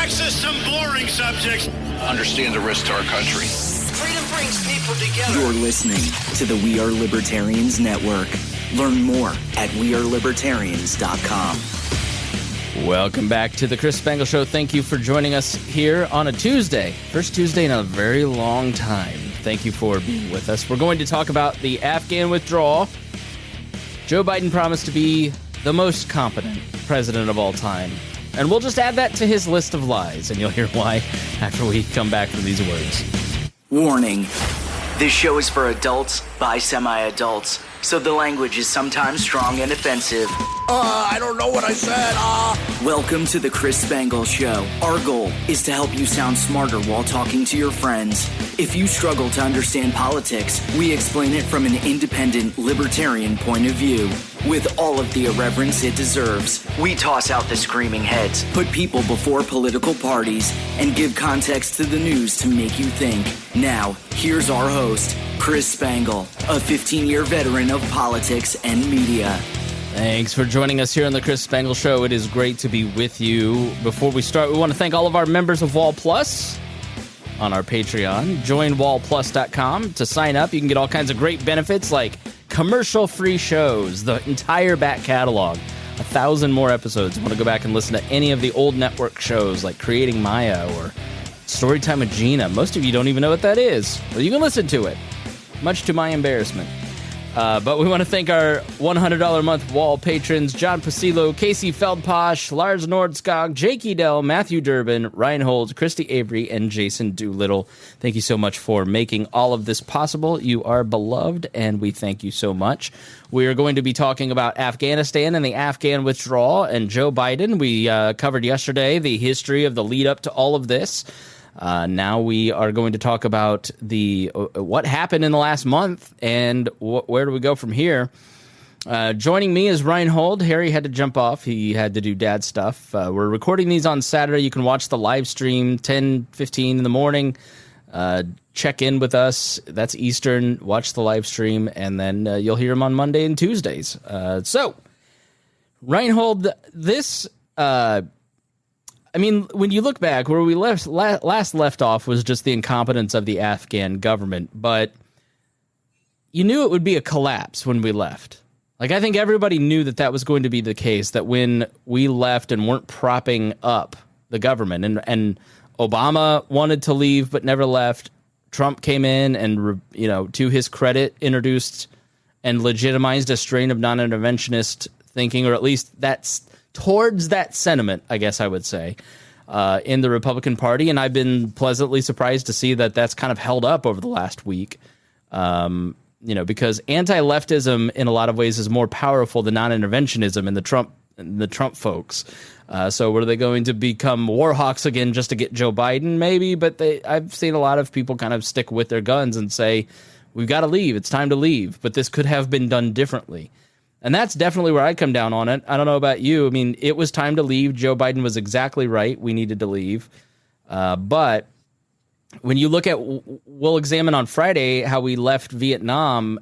access some boring subjects. Understand the risk to our country. Freedom brings people together. You're listening to the We Are Libertarians Network. Learn more at wearelibertarians.com. Welcome back to the Chris Spangle Show. Thank you for joining us here on a Tuesday. First Tuesday in a very long time. Thank you for being with us. We're going to talk about the Afghan withdrawal. Joe Biden promised to be the most competent president of all time. And we'll just add that to his list of lies, and you'll hear why after we come back from these words. Warning. This show is for adults by semi-adults, so the language is sometimes strong and offensive. I don't know what I said. Welcome to the Chris Spangle Show. Our goal is to help you sound smarter while talking to your friends. If you struggle to understand politics, we explain it from an independent, libertarian point of view. With all of the irreverence it deserves, we toss out the screaming heads, put people before political parties, and give context to the news to make you think. Now, here's our host, Chris Spangle, a 15-year veteran of politics and media. Thanks for joining us here on the Chris Spangle Show. It is great to be with you. Before we start, we want to thank all of our members of Wall Plus on our Patreon. Join wallplus.com to sign up. You can get all kinds of great benefits like commercial-free shows, the entire back catalog, 1,000 more episodes. You want to go back and listen to any of the old network shows like Creating Maya or Storytime with Gina. Most of you don't even know what that is. Well, you can listen to it, much to my embarrassment. But we want to thank our $100 a month wall patrons, John Pasillo, Casey Feldposh, Lars Nordskog, Jake Edel, Matthew Durbin, Rhinehold, Christy Avery, and Jason Doolittle. Thank you so much for making all of this possible. You are beloved, and we thank you so much. We are going to be talking about Afghanistan and the Afghan withdrawal and Joe Biden. We covered yesterday the history of the lead up to all of this. Now we are going to talk about what happened in the last month and where do we go from here. Joining me is Rhinehold. Harry had to jump off. He had to do dad stuff. We're recording these on Saturday. You can watch the live stream 10:15 in the morning. Check in with us. That's Eastern. Watch the live stream, and then you'll hear them on Monday and Tuesdays. So, Rhinehold, this... I mean, when you look back, where we last left off was just the incompetence of the Afghan government, but you knew it would be a collapse when we left. Like, I think everybody knew that was going to be the case, that when we left and weren't propping up the government, and Obama wanted to leave but never left, Trump came in and, to his credit, introduced and legitimized a strain of non-interventionist thinking, or at least that's towards that sentiment, I guess I would say, in the Republican Party. And I've been pleasantly surprised to see that that's kind of held up over the last week, because anti-leftism in a lot of ways is more powerful than non-interventionism in the Trump folks. So were they going to become war hawks again just to get Joe Biden? Maybe, but I've seen a lot of people kind of stick with their guns and say, we've got to leave. It's time to leave. But this could have been done differently. And that's definitely where I come down on it. I don't know about you. I mean, it was time to leave. Joe Biden was exactly right. We needed to leave. But when you look at, we'll examine on Friday how we left Vietnam,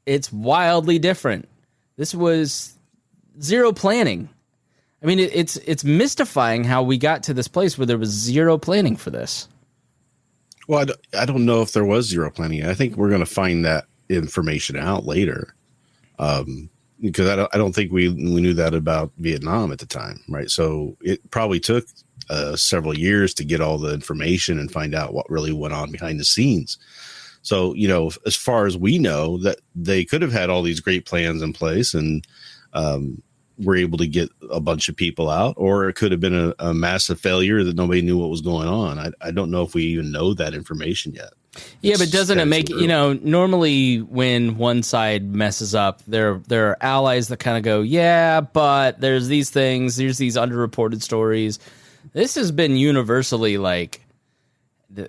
it's wildly different. This was zero planning. I mean, it's mystifying how we got to this place where there was zero planning for this. Well, I don't know if there was zero planning. I think we're going to find that information out later. Because I don't think we knew that about Vietnam at the time, right? So it probably took several years to get all the information and find out what really went on behind the scenes. So, as far as we know, that they could have had all these great plans in place and were able to get a bunch of people out, or it could have been a massive failure that nobody knew what was going on. I don't know if we even know that information yet. Yeah, but doesn't it make, normally when one side messes up, there are allies that kind of go, yeah, but there's these things, there's these underreported stories. This has been universally like,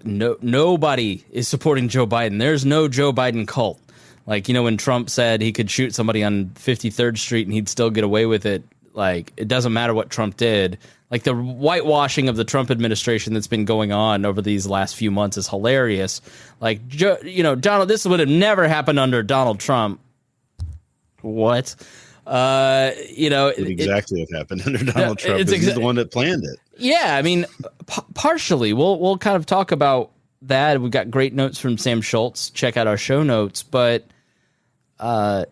nobody is supporting Joe Biden. There's no Joe Biden cult. Like, when Trump said he could shoot somebody on 53rd Street and he'd still get away with it, like, it doesn't matter what Trump did. Like, the whitewashing of the Trump administration that's been going on over these last few months is hilarious. Like, Donald, this would have never happened under Donald Trump. What? Exactly what happened under Donald Trump. He's the one that planned it. Yeah, I mean, partially. We'll kind of talk about that. We've got great notes from Sam Schultz. Check out our show notes. But I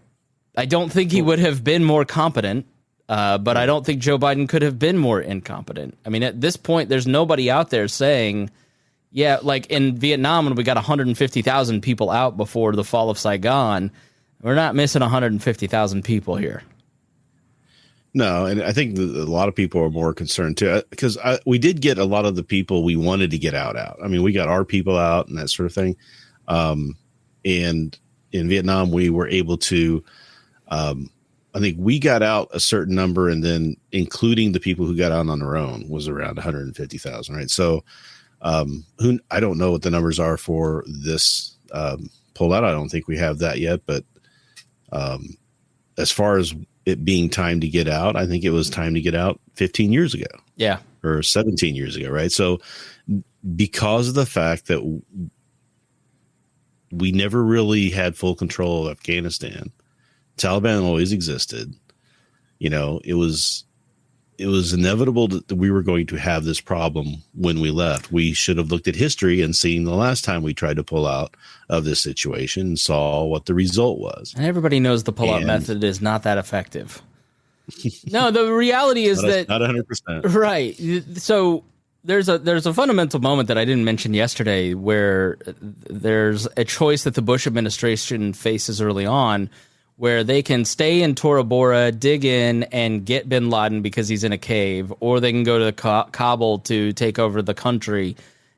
don't think he would have been more competent. But I don't think Joe Biden could have been more incompetent. I mean, at this point, there's nobody out there saying, yeah, like in Vietnam when we got 150,000 people out before the fall of Saigon, we're not missing 150,000 people here. No, and I think a lot of people are more concerned too, because we did get a lot of the people we wanted to get out. I mean, we got our people out and that sort of thing. And in Vietnam, we were able to, I think we got out a certain number, and then including the people who got out on their own was around 150,000, right? So I don't know what the numbers are for this pullout. I don't think we have that yet, but as far as it being time to get out, I think it was time to get out 15 years ago. Yeah. Or 17 years ago, right? So because of the fact that we never really had full control of Afghanistan, Taliban always existed, you know, it was inevitable that we were going to have this problem when we left. We should have looked at history and seen the last time we tried to pull out of this situation and saw what the result was. And everybody knows the pull-out method is not that effective. No, the reality is that not 100%. Right. So there's a fundamental moment that I didn't mention yesterday where there's a choice that the Bush administration faces early on, where they can stay in Tora Bora, dig in, and get bin Laden because he's in a cave, or they can go to Kabul to take over the country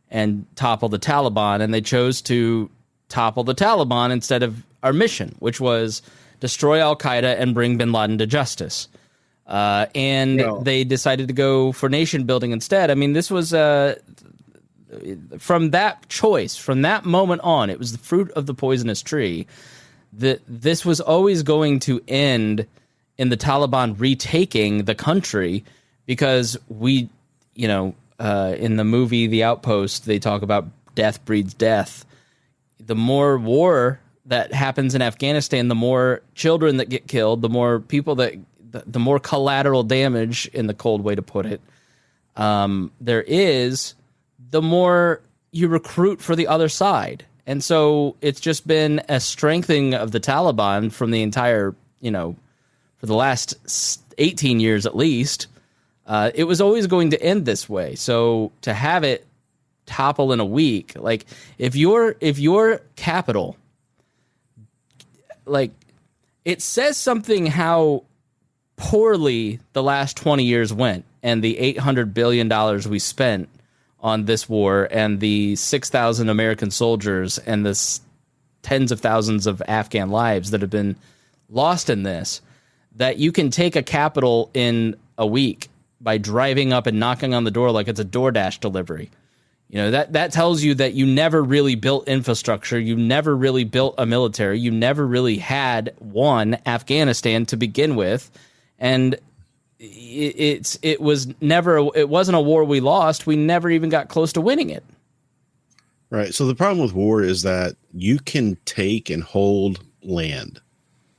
and topple the Taliban. And they chose to topple the Taliban instead of our mission, which was destroy Al-Qaeda and bring bin Laden to justice. They decided to go for nation building instead. I mean, this was from that choice, from that moment on, it was the fruit of the poisonous tree. That this was always going to end in the Taliban retaking the country, because we, you know, in the movie The Outpost, they talk about death breeds death. The more war that happens in Afghanistan, the more children that get killed, the more people that, the more collateral damage, in the cold way to put it, there is, the more you recruit for the other side. And so it's just been a strengthening of the Taliban from the entire, you know, for the last 18 years at least. It was always going to end this way. So to have it topple in a week, like if your capital, like, it says something how poorly the last 20 years went, and the $800 billion we spent on this war, and the 6,000 American soldiers, and the tens of thousands of Afghan lives that have been lost in this, that you can take a capital in a week by driving up and knocking on the door like it's a DoorDash delivery. You know, that tells you that you never really built infrastructure, you never really built a military, you never really had won Afghanistan to begin with, and it wasn't a war we lost. We never even got close to winning it. Right. So the problem with war is that you can take and hold land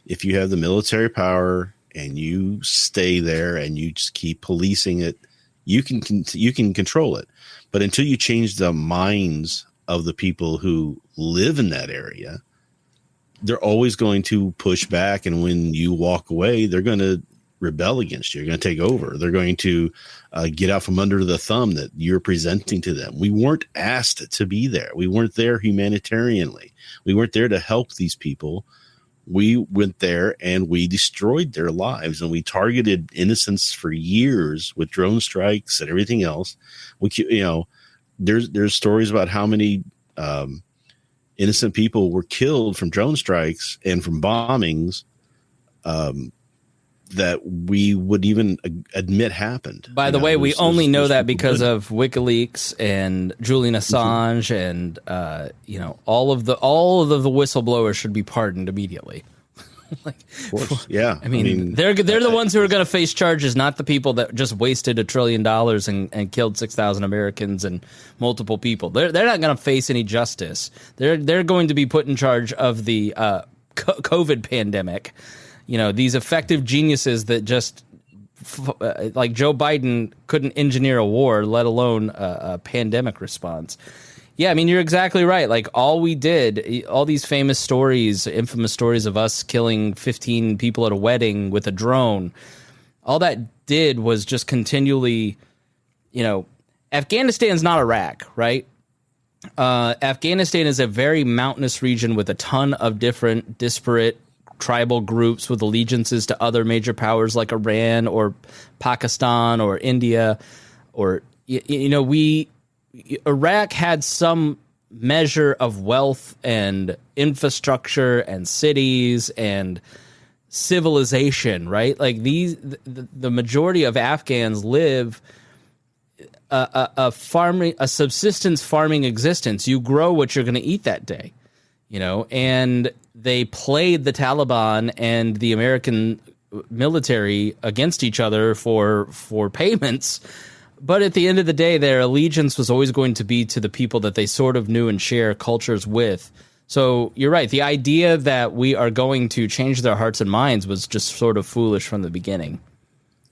if you have the military power and you stay there and you just keep policing it. You can control it, but until you change the minds of the people who live in that area, they're always going to push back. And when you walk away, they're going to rebel against you. You're going to take over. They're going to get out from under the thumb that you're presenting to them. We weren't asked to be there. We weren't there humanitarianly. We weren't there to help these people. We went there and we destroyed their lives, and we targeted innocents for years with drone strikes and everything else. There's stories about how many innocent people were killed from drone strikes and from bombings that we would even admit happened. By the way, we only know that because of WikiLeaks and Julian Assange, and all of the whistleblowers should be pardoned immediately. Of course, yeah. I mean they're the ones who are going to face charges, not the people that just wasted $1 trillion and killed 6,000 Americans and multiple people. They're not going to face any justice. They're going to be put in charge of the COVID pandemic. You know, these effective geniuses that just like Joe Biden couldn't engineer a war, let alone a pandemic response. Yeah, I mean, you're exactly right. Like, all we did, all these famous stories, infamous stories of us killing 15 people at a wedding with a drone, all that did was just continually, Afghanistan's not Iraq, right? Afghanistan is a very mountainous region with a ton of different disparate tribal groups with allegiances to other major powers like Iran or Pakistan or India, or, Iraq had some measure of wealth and infrastructure and cities and civilization, right? Like the majority of Afghans live a subsistence farming existence. You grow what you're going to eat that day, and they played the Taliban and the American military against each other for payments. But at the end of the day, their allegiance was always going to be to the people that they sort of knew and share cultures with. So you're right. The idea that we are going to change their hearts and minds was just sort of foolish from the beginning.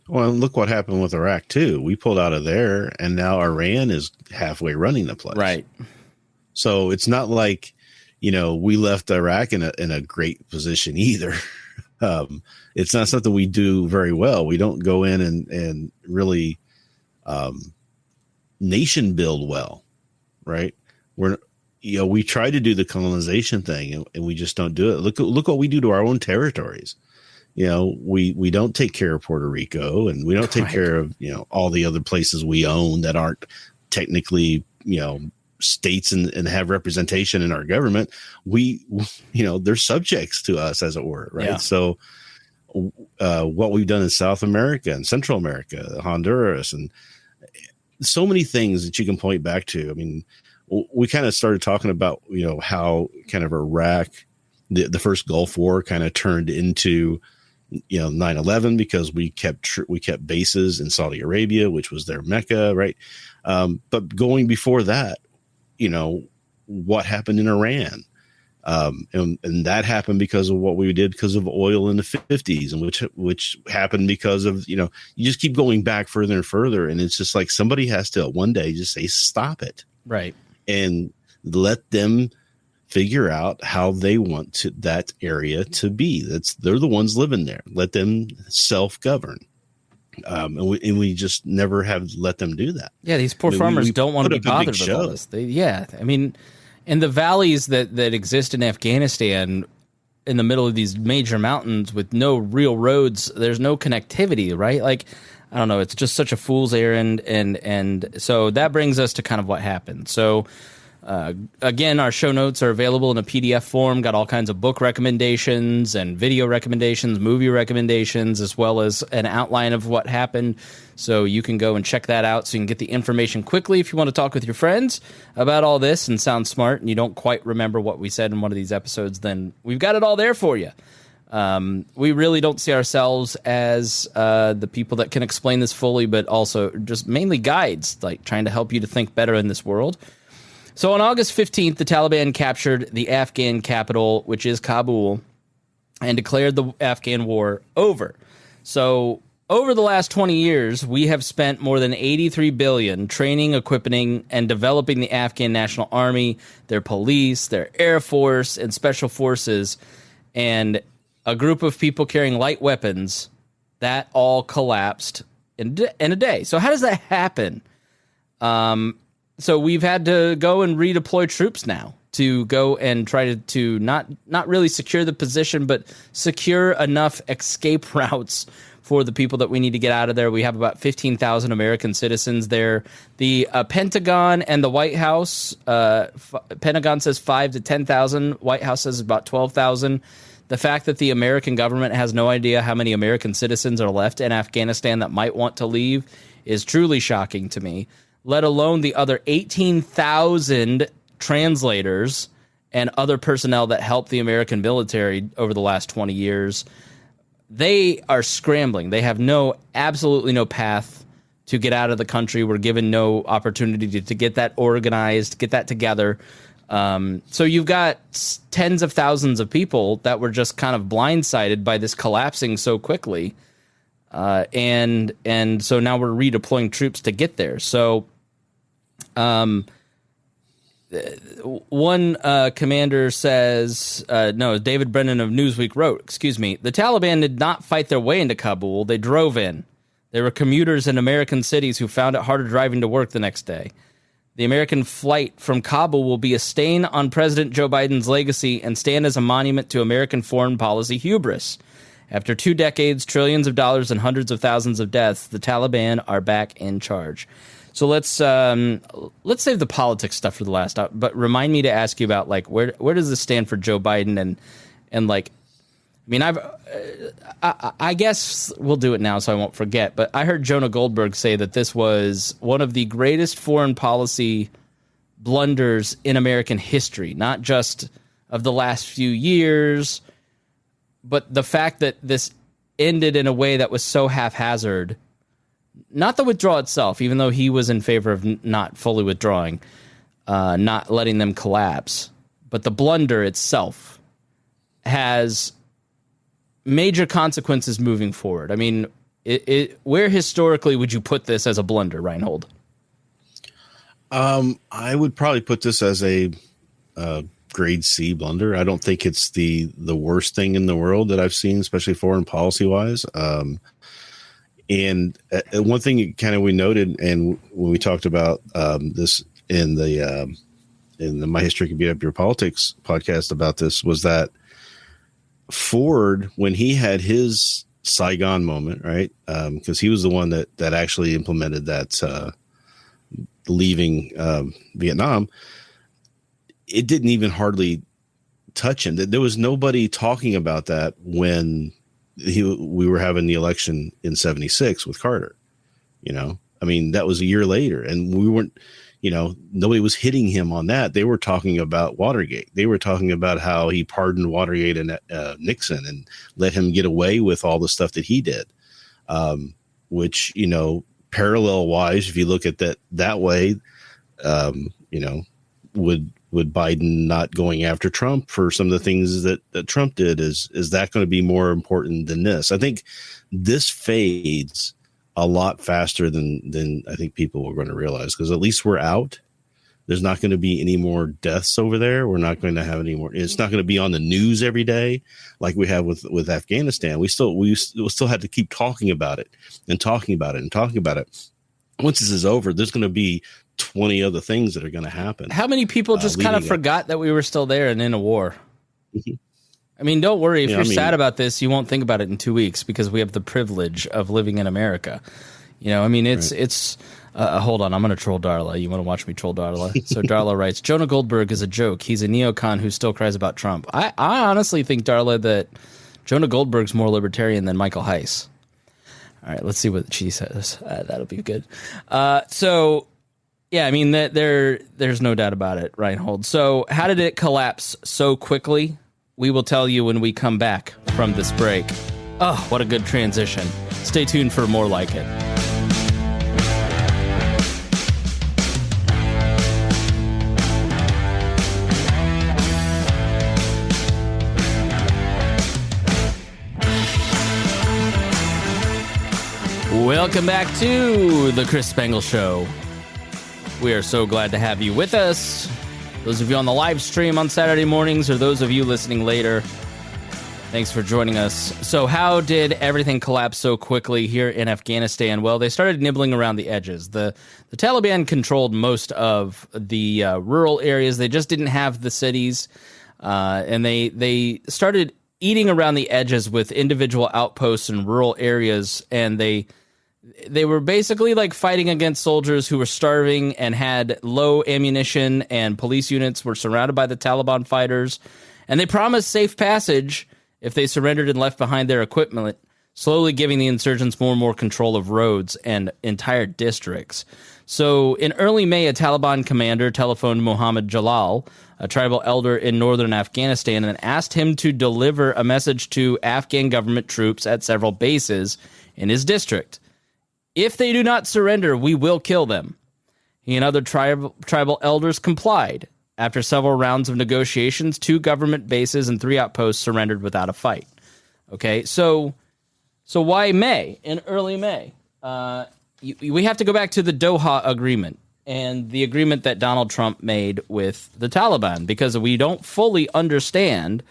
Well, look what happened with Iraq, too. We pulled out of there, and now Iran is halfway running the place. Right. So it's not like, we left Iraq in a great position either. It's not something we do very well. We don't go in and really nation build well, right? We try to do the colonization thing, and we just don't do it. Look what we do to our own territories. We don't take care of Puerto Rico, and we don't take care of all the other places we own that aren't technically states and have representation in our government. They're subjects to us, as it were, right? Yeah. So what we've done in South America and Central America, Honduras, and so many things that you can point back to. I mean, we kind of started talking about, how kind of Iraq, the first Gulf War kind of turned into, 9/11 because we kept bases in Saudi Arabia, which was their Mecca, right? But going before that, what happened in Iran? And that happened because of what we did because of oil in the 50s, and which happened because of, you just keep going back further and further. And it's just like somebody has to one day just say, stop it. Right. And let them figure out how they want that area to be. They're the ones living there. Let them self-govern. And we just never have let them do that. Yeah. These poor farmers don't want to be bothered with all this. And the valleys that exist in Afghanistan in the middle of these major mountains with no real roads, there's no connectivity, right? Like, I don't know, it's just such a fool's errand. And so that brings us to kind of what happened. So again, our show notes are available in a PDF form, got all kinds of book recommendations and video recommendations, movie recommendations, as well as an outline of what happened. So you can go and check that out so you can get the information quickly. If you want to talk with your friends about all this and sound smart and you don't quite remember what we said in one of these episodes, then we've got it all there for you. We really don't see ourselves as the people that can explain this fully, but also just mainly guides, like trying to help you to think better in this world. So on August 15th, the Taliban captured the Afghan capital, which is Kabul, and declared the Afghan war over. So over the last 20 years, we have spent more than $83 billion training, equipping, and developing the Afghan National Army, their police, their Air Force, and Special Forces, and a group of people carrying light weapons. That all collapsed in a day. So how does that happen? So we've had to go and redeploy troops now to go and try to not really secure the position, but secure enough escape routes for the people that we need to get out of there. We have about 15,000 American citizens there. The Pentagon and the White House, Pentagon says 5,000 to 10,000. White House says about 12,000. The fact that the American government has no idea how many American citizens are left in Afghanistan that might want to leave is truly shocking to me, let alone the other 18,000 translators and other personnel that helped the American military over the last 20 years. They are scrambling. They have absolutely no path to get out of the country. We're given no opportunity to get that organized, get that together. So you've got tens of thousands of people that were just kind of blindsided by this collapsing so quickly. and so now we're redeploying troops to get there. So, one commander says, no, David Brennan of Newsweek wrote, excuse me, the Taliban did not fight their way into Kabul. They drove in. They were commuters in American cities who found it harder driving to work the next day. The American flight from Kabul will be a stain on President Joe Biden's legacy and stand as a monument to American foreign policy hubris. After 2 decades, trillions of dollars, and hundreds of thousands of deaths, the Taliban are back in charge. So let's save the politics stuff for the last, but remind me to ask you about, like, where does this stand for Joe Biden and like, I mean, I guess we'll do it now so I won't forget, but I heard Jonah Goldberg say that this was one of the greatest foreign policy blunders in American history, not just of the last few years, but the fact that this ended in a way that was so haphazard. Not the withdrawal itself, even though he was in favor of not fully withdrawing, not letting them collapse, but the blunder itself has major consequences moving forward. I mean, where historically would you put this as a blunder, Rhinehold? I would probably put this as a grade C blunder. I don't think it's the worst thing in the world that I've seen, especially foreign policy wise. And one thing kind of we noted, and when we talked about this in the My History Can Beat Up Your Politics podcast about this, was that Ford, when he had his Saigon moment, right? Because he was the one that actually implemented that leaving Vietnam. It didn't even hardly touch him. There was nobody talking about that when we were having the election in 76 with Carter. You know, I mean, that was a year later, and we weren't, nobody was hitting him on that. They were talking about Watergate. They were talking about how he pardoned Watergate and Nixon and let him get away with all the stuff that he did, which, parallel wise, if you look at that way, would Biden not going after Trump for some of the things that Trump did, is that going to be more important than this? I think this fades a lot faster than I think people are going to realize, because at least we're out. There's not going to be any more deaths over there. We're not going to have any more. It's not going to be on the news every day like we have with Afghanistan. We still had to keep talking about it and talking about it and talking about it. Once this is over, there's going to be 20 other things that are going to happen. How many people just kind of forgot that we were still there and in a war? Mm-hmm. I mean, don't worry. If you're sad about this, you won't think about it in 2 weeks, because we have the privilege of living in America. It's hold on. I'm going to troll Darla. You want to watch me troll Darla? So Darla writes, Jonah Goldberg is a joke. He's a neocon who still cries about Trump. I honestly think, Darla, that Jonah Goldberg's more libertarian than Michael Heiss. All right, let's see what she says. That'll be good. Yeah, I mean, there's no doubt about it, Rhinehold. So how did it collapse so quickly? We will tell you when we come back from this break. Oh, what a good transition. Stay tuned for more like it. Welcome back to the Chris Spangle Show. We are so glad to have you with us. Those of you on the live stream on Saturday mornings, or those of you listening later, thanks for joining us. So how did everything collapse so quickly here in Afghanistan? Well, they started nibbling around the edges. The Taliban controlled most of the rural areas. They just didn't have the cities. And they started eating around the edges with individual outposts in rural areas, and they were basically like fighting against soldiers who were starving and had low ammunition, and police units were surrounded by the Taliban fighters, and they promised safe passage if they surrendered and left behind their equipment, slowly giving the insurgents more and more control of roads and entire districts. So in early May, a Taliban commander telephoned Muhammad Jalal, a tribal elder in northern Afghanistan, and asked him to deliver a message to Afghan government troops at several bases in his district. If they do not surrender, we will kill them. He and other tribal elders complied. After several rounds of negotiations, 2 government bases and 3 outposts surrendered without a fight. Okay, so So why May? In early May? We have to go back to the Doha Agreement and the agreement that Donald Trump made with the Taliban, because we don't fully understand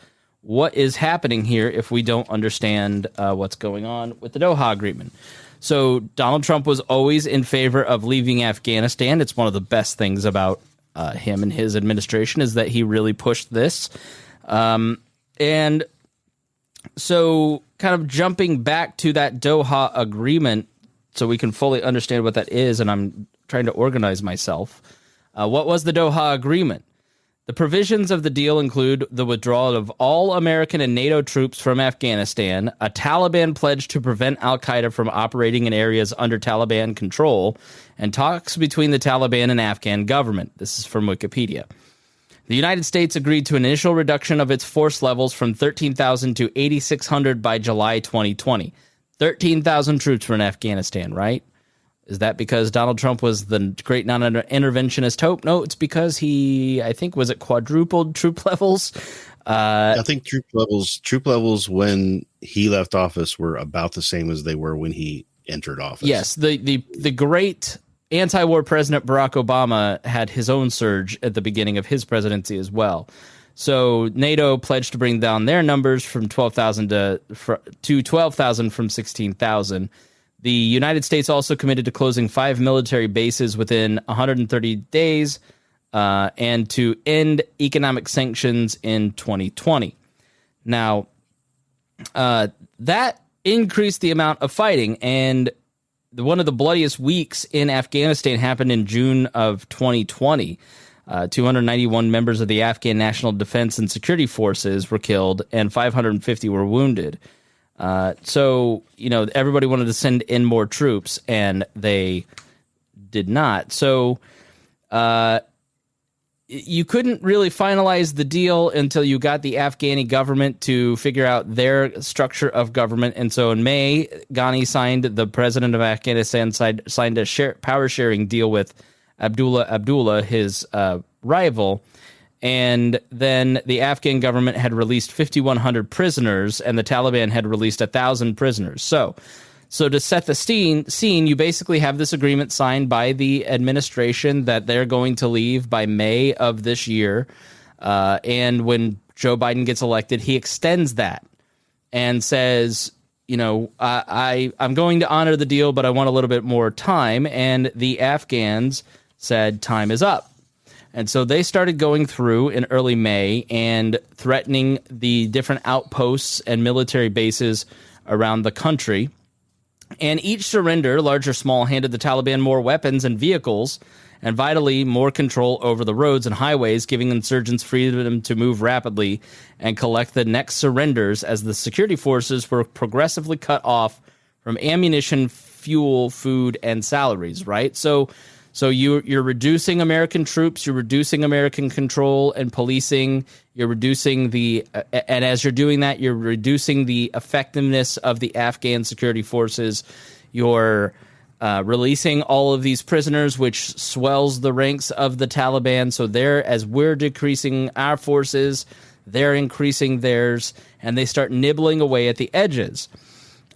what is happening here if we don't understand what's going on with the Doha Agreement. So Donald Trump was always in favor of leaving Afghanistan. It's one of the best things about him and his administration is that he really pushed this. And so kind of jumping back to that Doha Agreement so we can fully understand what that is, and I'm trying to organize myself. What was the Doha Agreement? The provisions of the deal include the withdrawal of all American and NATO troops from Afghanistan, a Taliban pledge to prevent al-Qaeda from operating in areas under Taliban control, and talks between the Taliban and Afghan government. This is from Wikipedia. The United States agreed to an initial reduction of its force levels from 13,000 to 8,600 by July 2020. 13,000 troops were in Afghanistan, right? Is that because Donald Trump was the great non-interventionist hope? No, it's because he, I think, was it quadrupled troop levels? I think troop levels when he left office were about the same as they were when he entered office. Yes, the great anti-war president Barack Obama had his own surge at the beginning of his presidency as well. So NATO pledged to bring down their numbers from 12,000 to 12,000 from 16,000. The United States also committed to closing 5 military bases within 130 days and to end economic sanctions in 2020. Now, that increased the amount of fighting, and one of the bloodiest weeks in Afghanistan happened in June of 2020. 291 members of the Afghan National Defense and Security Forces were killed, and 550 were wounded. So, everybody wanted to send in more troops, and they did not. So, you couldn't really finalize the deal until you got the Afghani government to figure out their structure of government. And so in May, Ghani the president of Afghanistan, signed a power-sharing deal with Abdullah, his rival. And then the Afghan government had released 5,100 prisoners, and the Taliban had released 1,000 prisoners. So to set the scene, you basically have this agreement signed by the administration that they're going to leave by May of this year. And when Joe Biden gets elected, he extends that and says, I'm going to honor the deal, but I want a little bit more time. And the Afghans said time is up. And so they started going through in early May and threatening the different outposts and military bases around the country. And each surrender, large or small, handed the Taliban more weapons and vehicles, and vitally more control over the roads and highways, giving insurgents freedom to move rapidly and collect the next surrenders as the security forces were progressively cut off from ammunition, fuel, food, and salaries, right? So you're reducing American troops, you're reducing American control and policing, you're reducing and as you're doing that, you're reducing the effectiveness of the Afghan security forces. You're releasing all of these prisoners, which swells the ranks of the Taliban. So as we're decreasing our forces, they're increasing theirs, and they start nibbling away at the edges.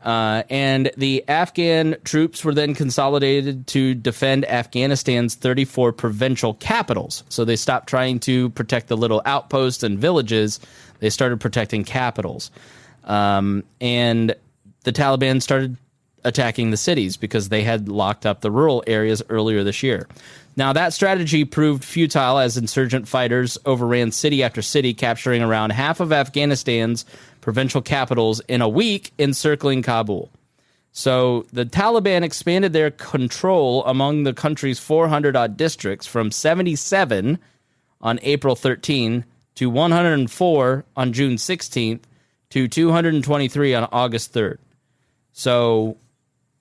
And the Afghan troops were then consolidated to defend Afghanistan's 34 provincial capitals. So they stopped trying to protect the little outposts and villages. They started protecting capitals. And the Taliban started attacking the cities because they had locked up the rural areas earlier this year. Now, that strategy proved futile as insurgent fighters overran city after city, capturing around half of Afghanistan's provincial capitals in a week, encircling Kabul. So the Taliban expanded their control among the country's 400-odd districts from 77 on April 13 to 104 on June 16th to 223 on August 3rd. So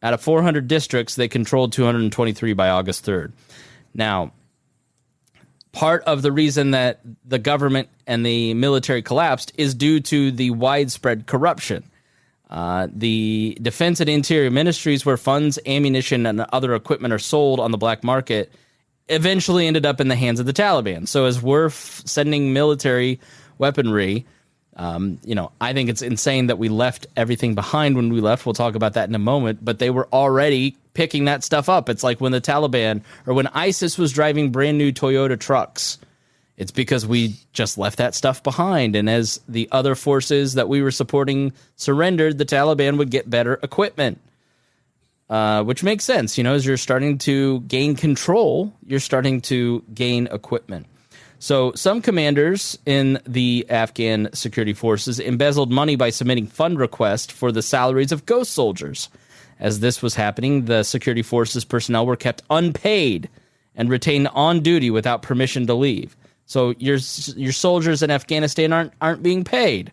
out of 400 districts, they controlled 223 by August 3rd. Now, part of the reason that the government and the military collapsed is due to the widespread corruption. The Defense and Interior Ministries, where funds, ammunition, and other equipment are sold on the black market, eventually ended up in the hands of the Taliban. So as we're sending military weaponry I think it's insane that we left everything behind when we left. We'll talk about that in a moment, but they were already picking that stuff up. It's like when the Taliban or when ISIS was driving brand new Toyota trucks. It's because we just left that stuff behind. And as the other forces that we were supporting surrendered, the Taliban would get better equipment, which makes sense. As you're starting to gain control, you're starting to gain equipment. So some commanders in the Afghan security forces embezzled money by submitting fund requests for the salaries of ghost soldiers. As this was happening, the security forces personnel were kept unpaid and retained on duty without permission to leave. So your soldiers in Afghanistan aren't being paid,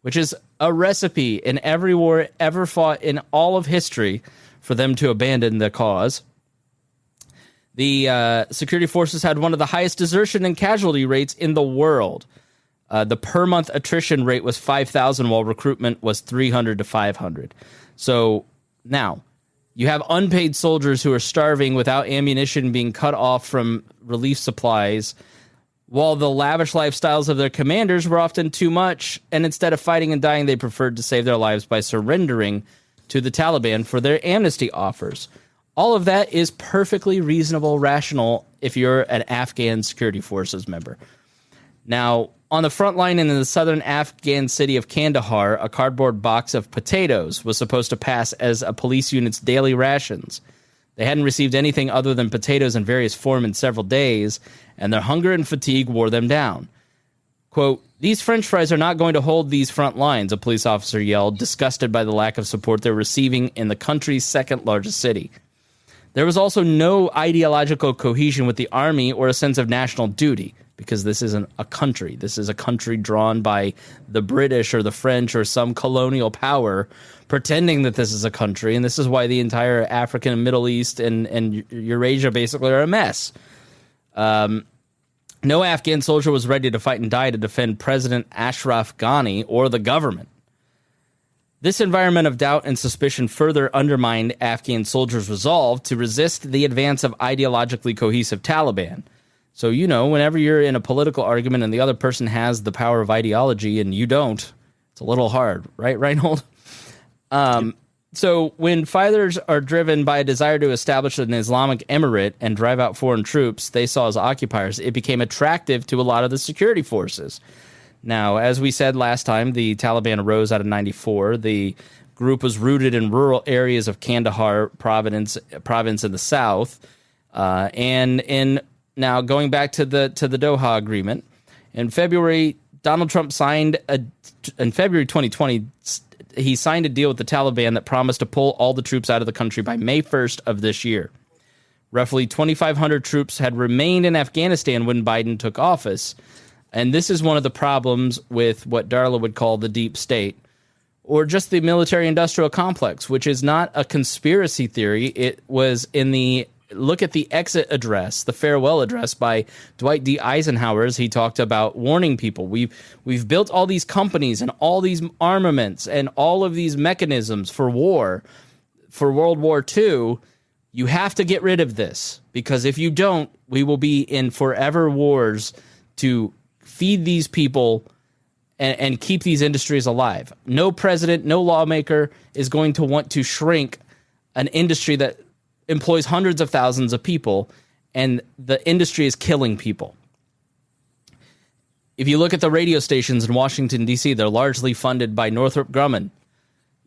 which is a recipe in every war ever fought in all of history for them to abandon the cause. The security forces had one of the highest desertion and casualty rates in the world. The per-month attrition rate was 5,000, while recruitment was 300 to 500. So now you have unpaid soldiers who are starving without ammunition, being cut off from relief supplies, while the lavish lifestyles of their commanders were often too much, and instead of fighting and dying, they preferred to save their lives by surrendering to the Taliban for their amnesty offers. All of that is perfectly reasonable, rational, if you're an Afghan security forces member. Now, on the front line in the southern Afghan city of Kandahar, a cardboard box of potatoes was supposed to pass as a police unit's daily rations. They hadn't received anything other than potatoes in various form in several days, and their hunger and fatigue wore them down. Quote, "These French fries are not going to hold these front lines," a police officer yelled, disgusted by the lack of support they're receiving in the country's second largest city. There was also no ideological cohesion with the army or a sense of national duty, because this isn't a country. This is a country drawn by the British or the French or some colonial power pretending that this is a country, and this is why the entire African and Middle East and Eurasia basically are a mess. No Afghan soldier was ready to fight and die to defend President Ashraf Ghani or the government. This environment of doubt and suspicion further undermined Afghan soldiers' resolve to resist the advance of ideologically cohesive Taliban. So, whenever you're in a political argument and the other person has the power of ideology and you don't, it's a little hard, right, Rhinehold? So when fighters are driven by a desire to establish an Islamic emirate and drive out foreign troops they saw as occupiers, it became attractive to a lot of the security forces. Now, as we said last time, the Taliban arose out of 94. The group was rooted in rural areas of Kandahar province in the south. Now going back to the Doha Agreement, in February, Donald Trump signed in February 2020. He signed a deal with the Taliban that promised to pull all the troops out of the country by May 1st of this year. Roughly 2,500 troops had remained in Afghanistan when Biden took office. And this is one of the problems with what Darla would call the deep state, or just the military-industrial complex, which is not a conspiracy theory. It was in the look at the exit address, the farewell address by Dwight D. Eisenhower, as he talked about warning people. We've built all these companies and all these armaments and all of these mechanisms for war, for World War II. You have to get rid of this, because if you don't, we will be in forever wars to feed these people and keep these industries alive. No president, no lawmaker is going to want to shrink an industry that employs hundreds of thousands of people, and the industry is killing people. If you look at the radio stations in Washington, D.C., they're largely funded by Northrop Grumman.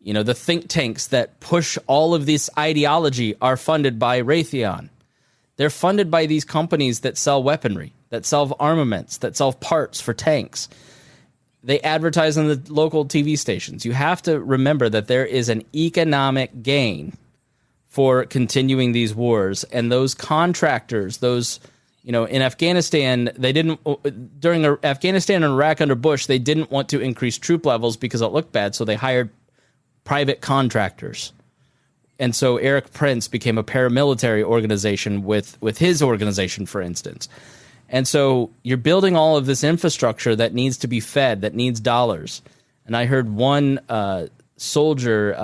The think tanks that push all of this ideology are funded by Raytheon. They're funded by these companies that sell weaponry, that sell armaments, that sell parts for tanks. They advertise on the local TV stations. You have to remember that there is an economic gain for continuing these wars, and those contractors, in Afghanistan, they didn't, during Afghanistan and Iraq under Bush, they didn't want to increase troop levels because it looked bad, so they hired private contractors. And so Eric Prince became a paramilitary organization with his organization, for instance. And so you're building all of this infrastructure that needs to be fed, that needs dollars. And I heard one soldier,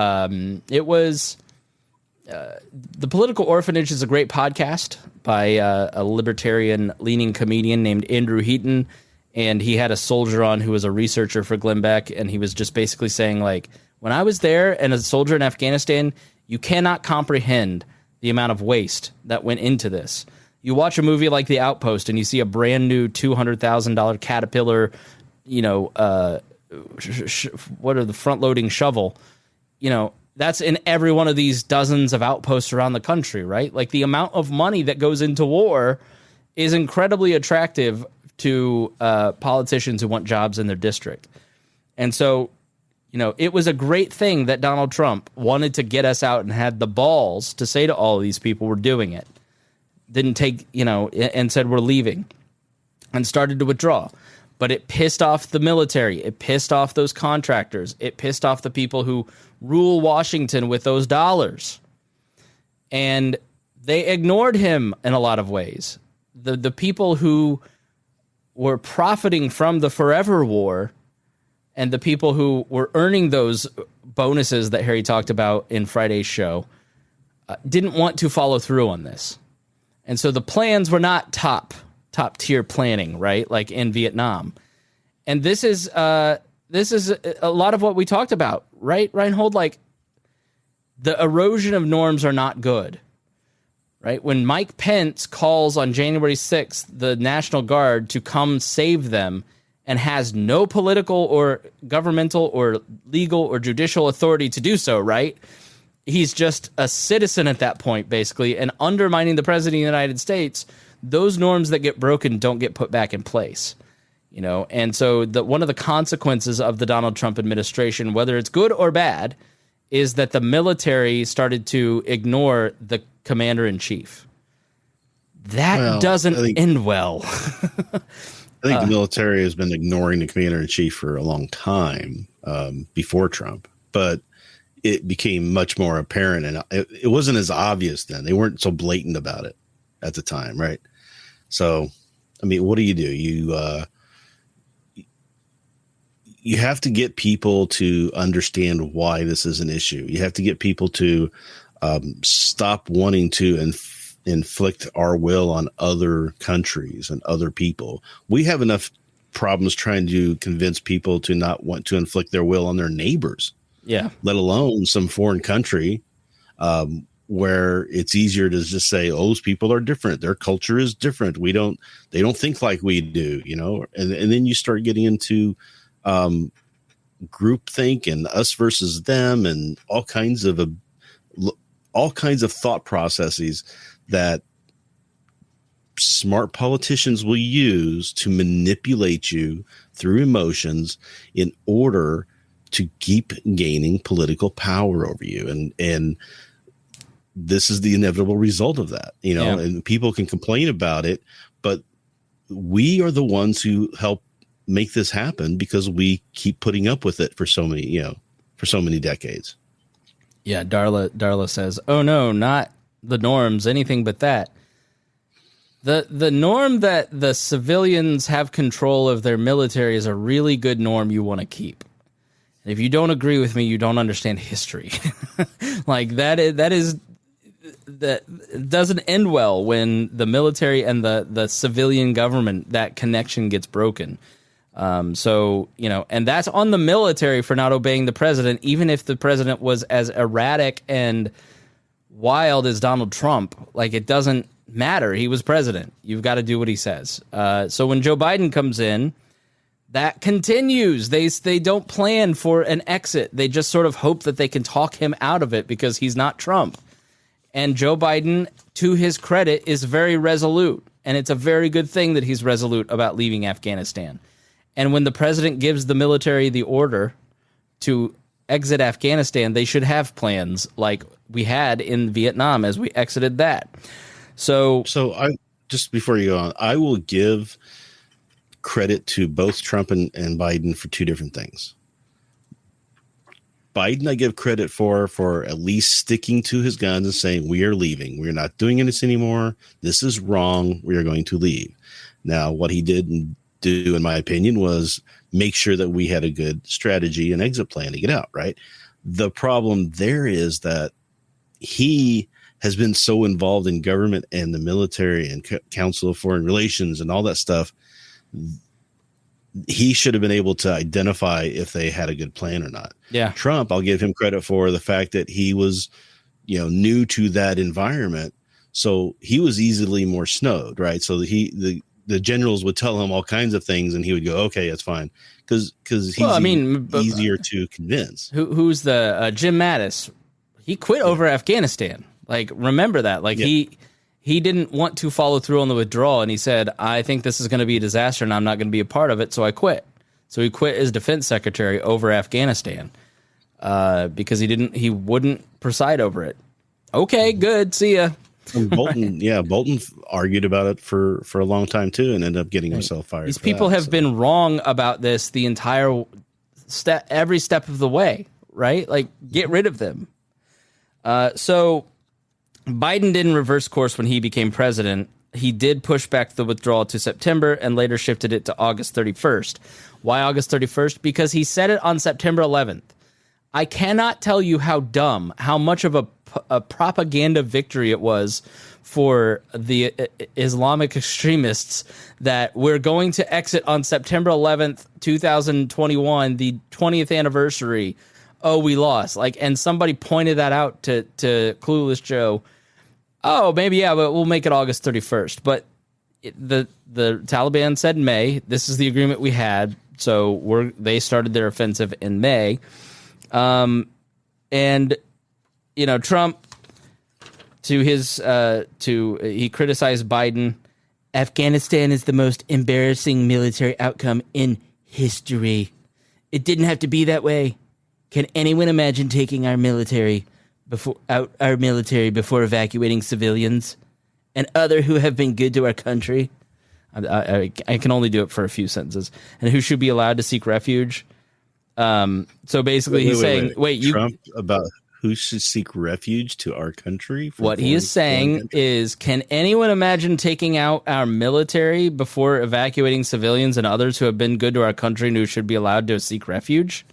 it was... The Political Orphanage is a great podcast by a libertarian-leaning comedian named Andrew Heaton, and he had a soldier on who was a researcher for Glenn Beck, and he was just basically saying, like, when I was there and a soldier in Afghanistan, you cannot comprehend the amount of waste that went into this. You watch a movie like The Outpost and you see a brand new $200,000 Caterpillar, what are the front loading shovel? That's in every one of these dozens of outposts around the country, right? Like, the amount of money that goes into war is incredibly attractive to politicians who want jobs in their district. And so, it was a great thing that Donald Trump wanted to get us out and had the balls to say to all of these people, we're doing it. Didn't take, and said, we're leaving, and started to withdraw. But it pissed off the military. It pissed off those contractors. It pissed off the people who rule Washington with those dollars. And they ignored him in a lot of ways. The people who were profiting from the forever war and the people who were earning those bonuses that Harry talked about in Friday's show didn't want to follow through on this. And so the plans were not top tier planning, right? Like in Vietnam. And this is a lot of what we talked about, right, Rhinehold? Like, the erosion of norms are not good, right? When Mike Pence calls on January 6th the National Guard to come save them and has no political or governmental or legal or judicial authority to do so, right? He's just a citizen at that point, basically, and undermining the president of the United States. Those norms that get broken don't get put back in place, And so one of the consequences of the Donald Trump administration, whether it's good or bad, is that the military started to ignore the commander in chief. That doesn't end well. I think the military has been ignoring the commander in chief for a long time before Trump, but it became much more apparent, and it wasn't as obvious then. They weren't so blatant about it at the time, right? So, I mean, what do? You have to get people to understand why this is an issue. You have to get people to stop wanting to inflict our will on other countries and other people. We have enough problems trying to convince people to not want to inflict their will on their neighbors. Yeah. Let alone some foreign country where it's easier to just say, oh, those people are different. Their culture is different. They don't think like we do, and then you start getting into groupthink and us versus them and all kinds of thought processes that smart politicians will use to manipulate you through emotions in order to keep gaining political power over you. And this is the inevitable result of that, and people can complain about it, but we are the ones who help make this happen because we keep putting up with it for so many decades. Yeah. Darla says, oh no, not the norms, anything but that. The norm that the civilians have control of their military is a really good norm you want to keep. And if you don't agree with me, you don't understand history. Like that doesn't end well when the military and the civilian government, that connection gets broken. And that's on the military for not obeying the president, even if the president was as erratic and wild as Donald Trump. Like, it doesn't matter. He was president. You've got to do what he says. So when Joe Biden comes in, that continues. They don't plan for an exit. They just sort of hope that they can talk him out of it because he's not Trump. And Joe Biden, to his credit, is very resolute. And it's a very good thing that he's resolute about leaving Afghanistan. And when the president gives the military the order to exit Afghanistan, they should have plans like we had in Vietnam as we exited that. So I just before you go on, I will give credit to both Trump and Biden for two different things. Biden, I give credit for at least sticking to his guns and saying, we are leaving. We're not doing this anymore. This is wrong. We are going to leave. Now, what he didn't do, in my opinion, was make sure that we had a good strategy and exit plan to get out, right? The problem there is that he has been so involved in government and the military and Council of Foreign Relations and all that stuff. he should have been able to identify if they had a good plan or not. Yeah. Trump, I'll give him credit for the fact that he was, new to that environment. So he was easily more snowed, right? So the generals would tell him all kinds of things and he would go, okay, that's fine. Because he's easier to convince. Who's the Jim Mattis? He quit over Afghanistan. Like, remember that. Like, he didn't want to follow through on the withdrawal, and he said, I think this is going to be a disaster, and I'm not going to be a part of it, so I quit. So he quit as defense secretary over Afghanistan because he wouldn't preside over it. Okay, good. See ya. And Bolton argued about it for a long time, too, and ended up getting himself fired. These people have been wrong about this the entire every step of the way, right? Like, get rid of them. So Biden didn't reverse course when he became president. He did push back the withdrawal to September and later shifted it to August 31st. Why August 31st? Because he said it on September 11th. I cannot tell you how much of a propaganda victory it was for the Islamic extremists that we're going to exit on September 11th, 2021, the 20th anniversary. Oh, we lost. And somebody pointed that out to Clueless Joe. Oh, maybe, yeah, but we'll make it August 31st. But the Taliban said May. This is the agreement we had. So they started their offensive in May. Trump, he criticized Biden. Afghanistan is the most embarrassing military outcome in history. It didn't have to be that way. Can anyone imagine taking our military before evacuating civilians and other who have been good to our country? I can only do it for a few sentences. And who should be allowed to seek refuge? So basically, he's saying, Trump about who should seek refuge to our country. What he is saying is, can anyone imagine taking out our military before evacuating civilians and others who have been good to our country and who should be allowed to seek refuge?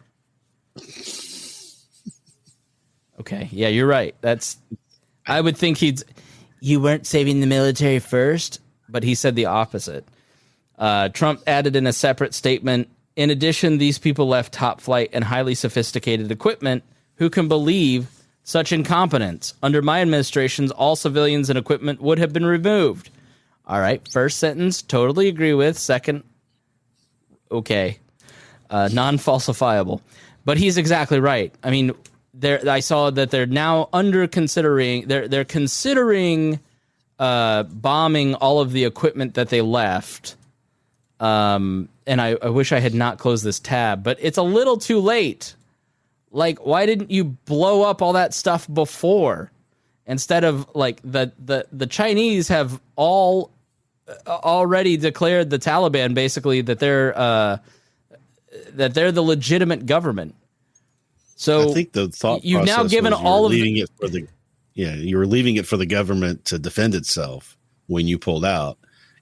Okay, yeah, you're right. I would think you weren't saving the military first, but he said the opposite. Trump added in a separate statement, in addition, these people left top flight and highly sophisticated equipment. Who can believe such incompetence? Under my administrations, all civilians and equipment would have been removed. All right, first sentence, totally agree with. Second, okay, non-falsifiable. But he's exactly right. I mean, I saw that they're now considering bombing all of the equipment that they left. And I wish I had not closed this tab, but it's a little too late. Like, why didn't you blow up all that stuff before? Instead of, like, the Chinese have already declared the Taliban basically that they're the legitimate government. So I think the thought you've now given all of leaving it for you were leaving it for the government to defend itself when you pulled out.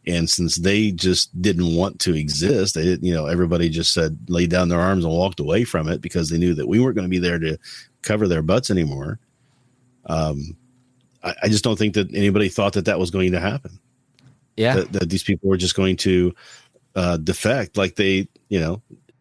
And since they just didn't want to exist, they didn't, everybody just said, laid down their arms and walked away from it because they knew that we weren't going to be there to cover their butts anymore. I just don't think that anybody thought that was going to happen. Yeah. That these people were just going to defect like they,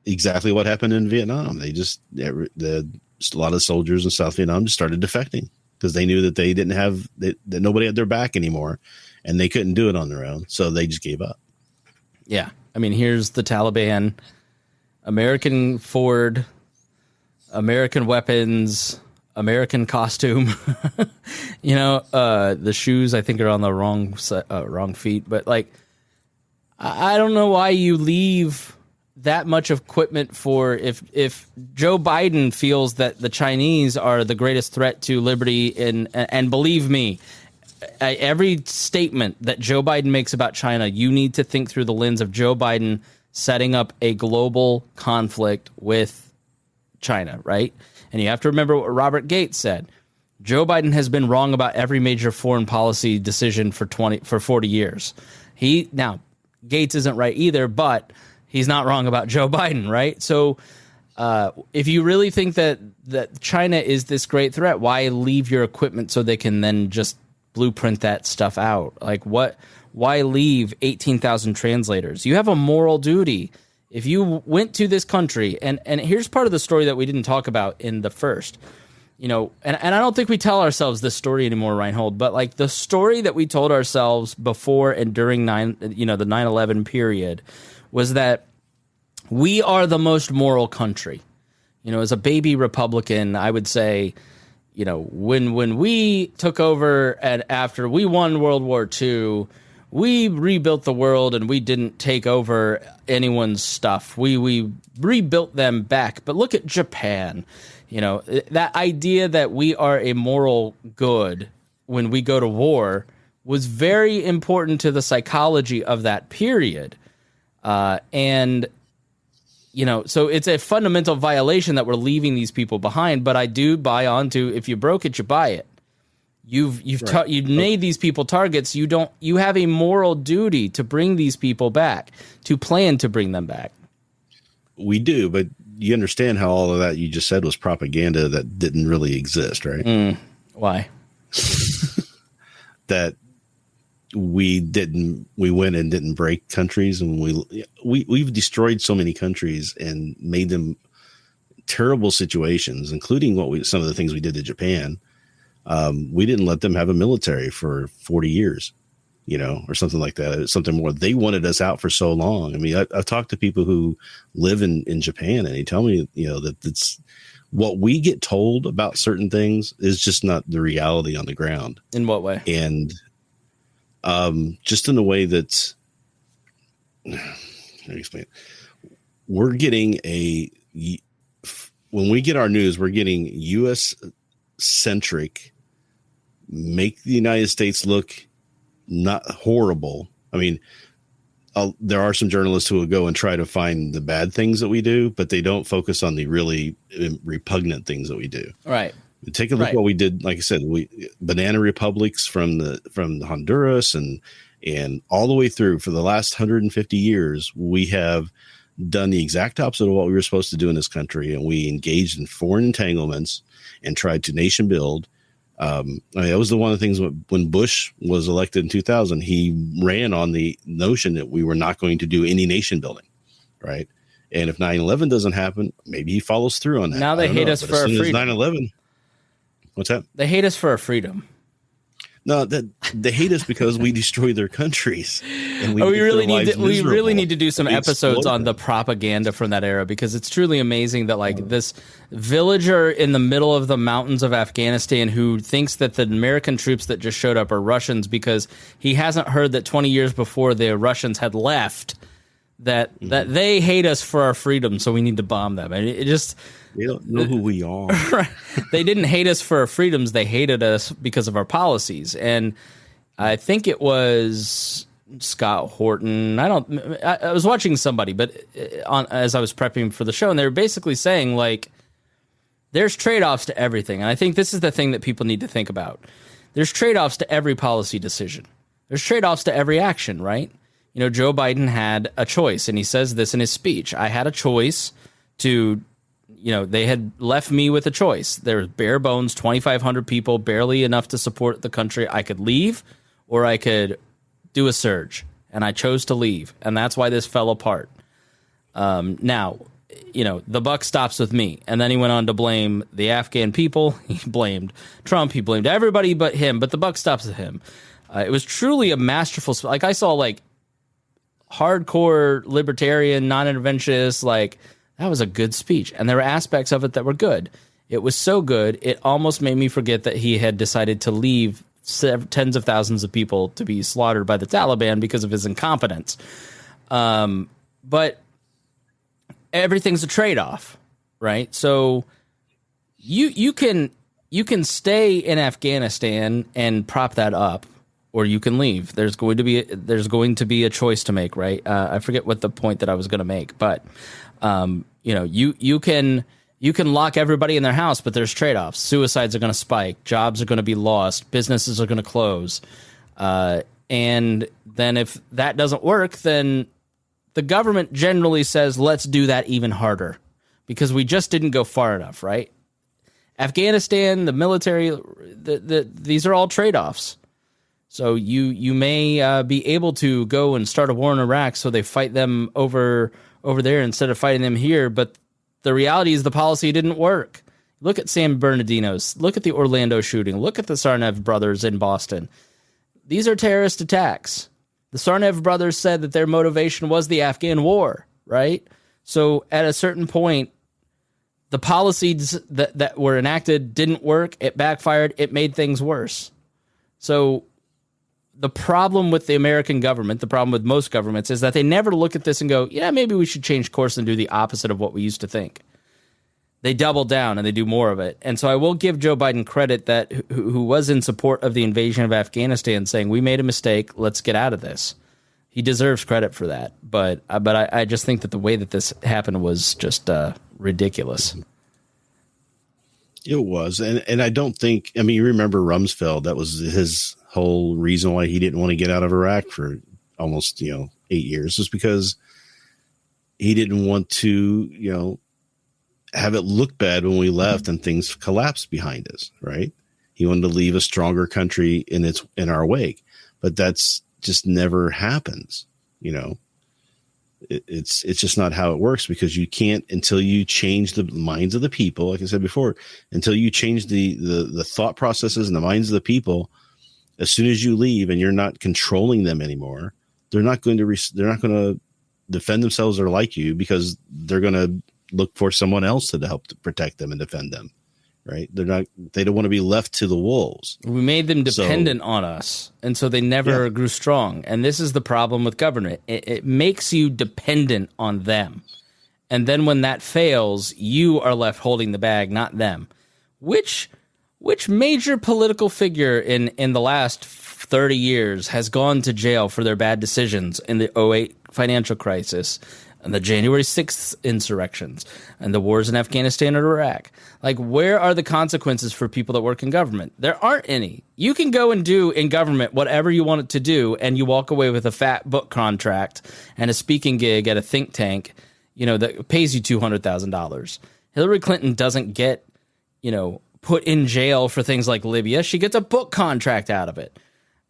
exactly what happened in Vietnam. They just, a lot of soldiers in South Vietnam just started defecting because they knew that they didn't have, that nobody had their back anymore. And they couldn't do it on their own, so they just gave up. Yeah. I mean, here's the Taliban, American Ford, American weapons, American costume. The shoes, I think, are on the wrong feet. But, I don't know why you leave that much equipment for if Joe Biden feels that the Chinese are the greatest threat to liberty, and believe me, every statement that Joe Biden makes about China, you need to think through the lens of Joe Biden setting up a global conflict with China, right? And you have to remember what Robert Gates said. Joe Biden has been wrong about every major foreign policy decision for 40 years. Now, Gates isn't right either, but he's not wrong about Joe Biden, right? So if you really think that China is this great threat, why leave your equipment so they can then just blueprint that stuff out? Why leave 18,000 translators? You have a moral duty. If you went to this country, and here's part of the story that we didn't talk about in the first, and I don't think we tell ourselves this story anymore, Rhinehold, but like the story that we told ourselves before and during the 9/11 period was that we are the most moral country. As a baby Republican, I would say, when we took over and after we won World War II, we rebuilt the world and we didn't take over anyone's stuff. We rebuilt them back. But look at Japan. That idea that we are a moral good when we go to war was very important to the psychology of that period. So it's a fundamental violation that we're leaving these people behind. But I do buy onto, if you broke it, you buy it. You've made these people targets. You have a moral duty to bring these people back, to plan to bring them back. We do, but you understand how all of that you just said was propaganda that didn't really exist, right? Why? That we went and didn't break countries, and we've destroyed so many countries and made them terrible situations, including some of the things we did to Japan. We didn't let them have a military for 40 years, or something like that. It's something more. They wanted us out for so long. I mean, I've talked to people who live in Japan, and they tell me, that it's what we get told about certain things is just not the reality on the ground. In what way? And just in the way that, let me explain. We're getting when we get our news, we're getting U.S. centric, make the United States look not horrible. I mean, there are some journalists who will go and try to find the bad things that we do, but they don't focus on the really repugnant things that we do. Right. Take a look at what we did. Like I said, banana republics from the Honduras and all the way through for the last 150 years, we have done the exact opposite of what we were supposed to do in this country. And we engaged in foreign entanglements and tried to nation build. That was one of the things when Bush was elected in 2000, he ran on the notion that we were not going to do any nation building. Right. And if 9/11 doesn't happen, maybe he follows through on that. Now they hate us for our freedom. 9/11. What's that? They hate us for our freedom. No, they hate us because we destroy their countries. And we really need to do some episodes on the propaganda from that era, because it's truly amazing that this villager in the middle of the mountains of Afghanistan who thinks that the American troops that just showed up are Russians because he hasn't heard that 20 years before the Russians had left, that they hate us for our freedom, so we need to bomb them. And it just... They don't know who we are. They didn't hate us for our freedoms. They hated us because of our policies. And I think it was Scott Horton. I was watching somebody, but as I was prepping for the show, and they were basically saying, there's trade-offs to everything. And I think this is the thing that people need to think about. There's trade-offs to every policy decision. There's trade-offs to every action, right? Joe Biden had a choice, and he says this in his speech. I had a choice to... they had left me with a choice. There was bare bones, 2,500 people, barely enough to support the country. I could leave or I could do a surge, and I chose to leave, and that's why this fell apart. Now, the buck stops with me, and then he went on to blame the Afghan people. He blamed Trump. He blamed everybody but him, but the buck stops with him. It was truly a masterful... I saw, hardcore libertarian, non-interventionist, that was a good speech, and there were aspects of it that were good. It was so good, it almost made me forget that he had decided to leave tens of thousands of people to be slaughtered by the Taliban because of his incompetence. But everything's a trade-off, right? So you can stay in Afghanistan and prop that up, or you can leave. There's going to be a choice to make, right? I forget what the point that I was going to make, but you can lock everybody in their house, but there's trade-offs. Suicides are going to spike. Jobs are going to be lost. Businesses are going to close. And then if that doesn't work, then the government generally says, let's do that even harder, because we just didn't go far enough, right? Afghanistan, the military, these are all trade-offs. So you may be able to go and start a war in Iraq, so they fight them over over there instead of fighting them here. But the reality is the policy didn't work. Look at San Bernardino's. Look at the Orlando shooting. Look at the Tsarnaev brothers in Boston. These are terrorist attacks. The Tsarnaev brothers said that their motivation was the Afghan war, right? So at a certain point, the policies that were enacted didn't work. It backfired. It made things worse. So the problem with the American government, the problem with most governments, is that they never look at this and go, yeah, maybe we should change course and do the opposite of what we used to think. They double down and they do more of it. And so I will give Joe Biden credit that who was in support of the invasion of Afghanistan, saying we made a mistake, let's get out of this. He deserves credit for that. But I just think that the way that this happened was just ridiculous. It was. And I don't think, I mean, you remember Rumsfeld, that was his whole reason why he didn't want to get out of Iraq for almost, 8 years, was because he didn't want to, have it look bad when we left and things collapsed behind us, right? He wanted to leave a stronger country in our wake, but that's just never happens. It's just not how it works, because you can't, until you change the minds of the people, like I said before, until you change the thought processes and the minds of the people. As soon as you leave and you're not controlling them anymore, they're not going to defend themselves or like you, because they're going to look for someone else to help to protect them and defend them. Right. They don't want to be left to the wolves. We made them dependent on us. And so they never grew strong. And this is the problem with government. It makes you dependent on them. And then when that fails, you are left holding the bag, not them. Which major political figure in the last 30 years has gone to jail for their bad decisions in the 2008 financial crisis, and the January 6th insurrections, and the wars in Afghanistan and Iraq? Like, where are the consequences for people that work in government? There aren't any. You can go and do in government whatever you want it to do, and you walk away with a fat book contract and a speaking gig at a think tank, that pays you $200,000. Hillary Clinton doesn't get, put in jail for things like Libya. She gets a book contract out of it.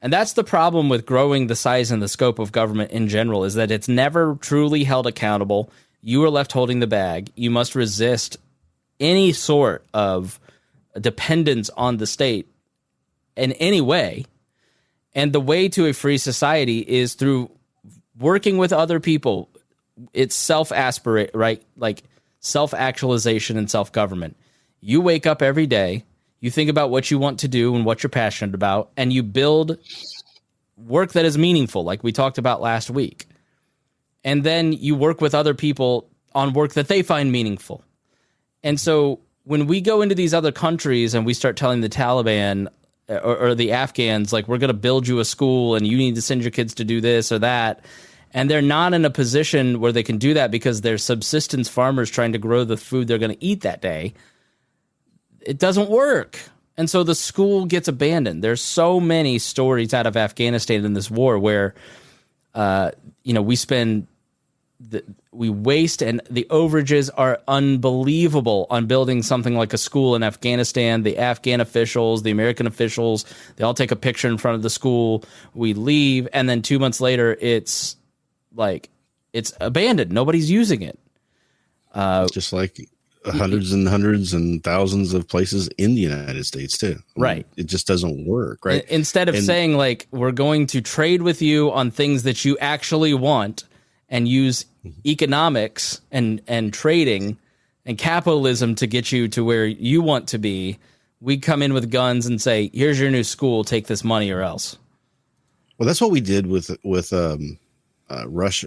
And that's the problem with growing the size and the scope of government in general, is that it's never truly held accountable. You are left holding the bag. You must resist any sort of dependence on the state in any way. And the way to a free society is through working with other people. It's self-aspirate, right? Like self-actualization and self-government. You wake up every day. You think about what you want to do and what you're passionate about, and you build work that is meaningful, like we talked about last week. And then you work with other people on work that they find meaningful. And so when we go into these other countries and we start telling the Taliban or the Afghans, like, we're going to build you a school and you need to send your kids to do this or that, and they're not in a position where they can do that because they're subsistence farmers trying to grow the food they're going to eat that day, it doesn't work. And so the school gets abandoned. There's so many stories out of Afghanistan in this war where, we waste, and the overages are unbelievable on building something like a school in Afghanistan. The Afghan officials, the American officials, they all take a picture in front of the school. We leave, and then 2 months later, it's abandoned. Nobody's using it. Just like hundreds and thousands of places in the United States too. Right. It just doesn't work, right? Instead of saying, like, we're going to trade with you on things that you actually want and use economics and trading and capitalism to get you to where you want to be, we come in with guns and say, here's your new school, take this money or else. Well, that's what we did with Russia,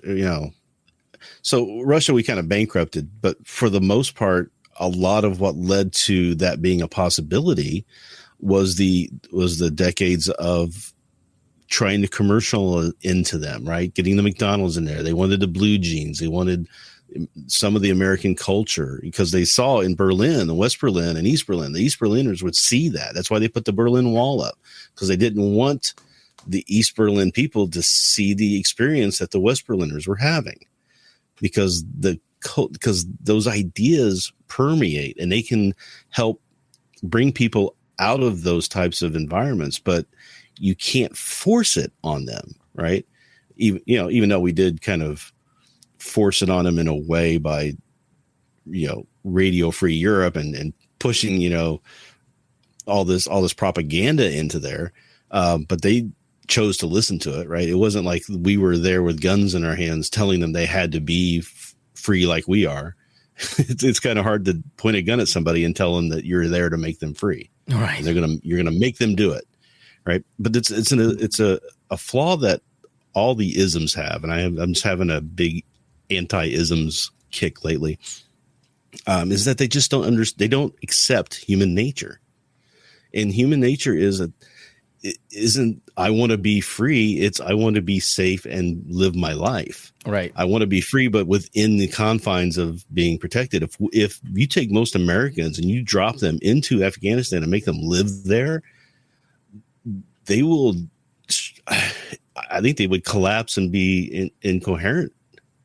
So Russia, we kind of bankrupted, but for the most part, a lot of what led to that being a possibility was the decades of trying to commercial into them, right? Getting the McDonald's in there. They wanted the blue jeans. They wanted some of the American culture, because they saw in Berlin, West Berlin and East Berlin, the East Berliners would see that. That's why they put the Berlin Wall up, because they didn't want the East Berlin people to see the experience that the West Berliners were having. Because those ideas permeate and they can help bring people out of those types of environments, but you can't force it on them, right? Even though we did kind of force it on them in a way by, Radio Free Europe and pushing, all this propaganda into there. But they chose to listen to it, right? It wasn't like we were there with guns in our hands telling them they had to be free like we are. It's kind of hard to point a gun at somebody and tell them that you're there to make them free. Right. You're gonna make them do it, right? But it's a flaw that all the isms have, and I'm just having a big anti-isms kick lately. Is that they just they don't accept human nature, and human nature isn't I want to be free. It's I want to be safe and live my life. Right. I want to be free, but within the confines of being protected. If you take most Americans and you drop them into Afghanistan and make them live there, they will. I think they would collapse and be incoherent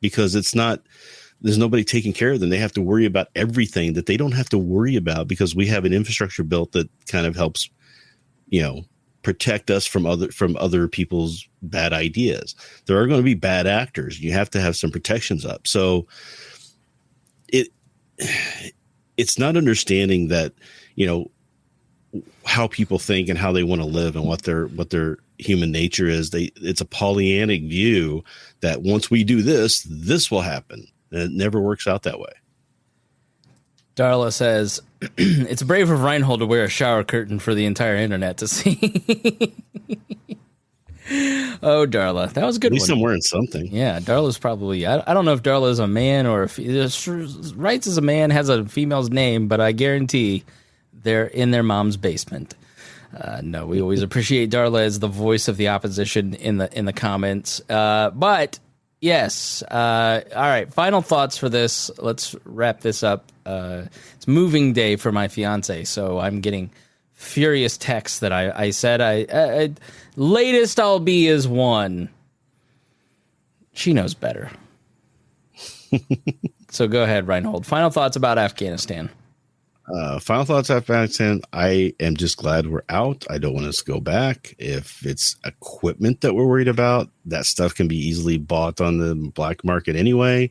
because there's nobody taking care of them. They have to worry about everything that they don't have to worry about because we have an infrastructure built that kind of helps, protect us from other people's bad ideas. There are going to be bad actors. You have to have some protections up. So it's not understanding that, how people think and how they want to live and what their human nature is. It's a Pollyannic view that once we do this will happen. And it never works out that way. Darla says, it's brave of Rhinehold to wear a shower curtain for the entire internet to see. Oh, Darla. That was a good one. At least I'm wearing something. Yeah, Darla's probably... I don't know if Darla is a man or if... Writes as a man, has a female's name, but I guarantee they're in their mom's basement. No, we always appreciate Darla as the voice of the opposition in the comments. But... Yes. All right. Final thoughts for this. Let's wrap this up. It's moving day for my fiance, so I'm getting furious texts that I said latest I'll be is 1. She knows better. So go ahead, Rhinehold. Final thoughts about Afghanistan. Final thoughts Afghanistan. I am just glad we're out. I don't want us to go back. If it's equipment that we're worried about, that stuff can be easily bought on the black market anyway.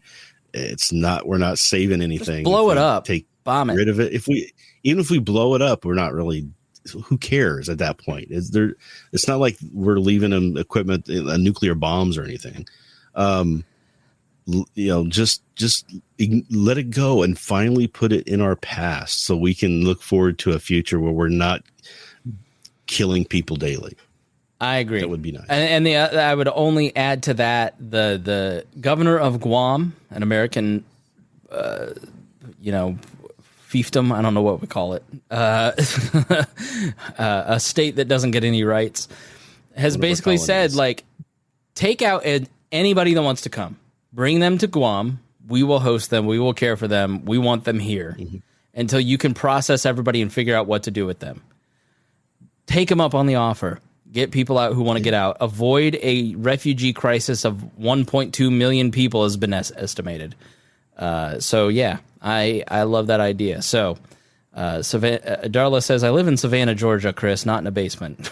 We're not saving anything. Just blow it up. Bomb it. Rid of it. Even if we blow it up, we're not really, who cares at that point? It's not like we're leaving them equipment, nuclear bombs or anything. Just let it go and finally put it in our past so we can look forward to a future where we're not killing people daily. I agree. That would be nice. And I would only add to that the governor of Guam, an American, fiefdom. I don't know what we call it. A state that doesn't get any rights has basically said, take out anybody that wants to come. Bring them to Guam. We will host them. We will care for them. We want them here until you can process everybody and figure out what to do with them. Take them up on the offer. Get people out who want to get out. Avoid a refugee crisis of 1.2 million people has been estimated. So, yeah, I love that idea. So, Darla says, I live in Savannah, Georgia, Chris, not in a basement.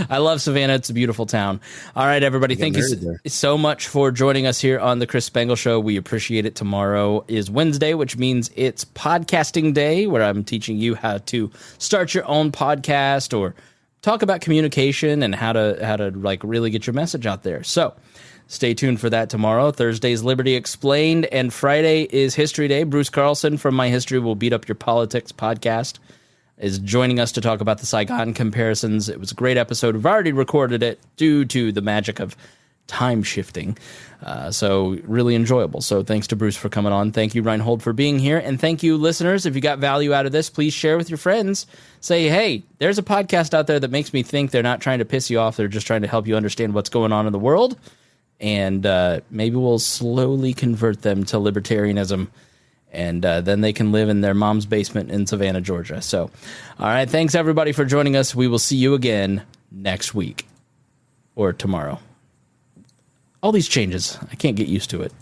I love Savannah. It's a beautiful town. All right, everybody. Thank you so much for joining us here on the Chris Spangle Show. We appreciate it. Tomorrow is Wednesday, which means it's podcasting day, where I'm teaching you how to start your own podcast or talk about communication and how to really get your message out there. So stay tuned for that tomorrow. Thursday's Liberty Explained, and Friday is History Day. Bruce Carlson from My History Will Beat Up Your Politics podcast is joining us to talk about the Saigon comparisons. It was a great episode. We've already recorded it due to the magic of time shifting. So really enjoyable. So thanks to Bruce for coming on. Thank you, Rhinehold, for being here. And thank you, listeners. If you got value out of this, please share with your friends. Say, hey, there's a podcast out there that makes me think they're not trying to piss you off. They're just trying to help you understand what's going on in the world. And maybe we'll slowly convert them to libertarianism. And then they can live in their mom's basement in Savannah, Georgia. So, all right. Thanks, everybody, for joining us. We will see you again next week or tomorrow. All these changes, I can't get used to it.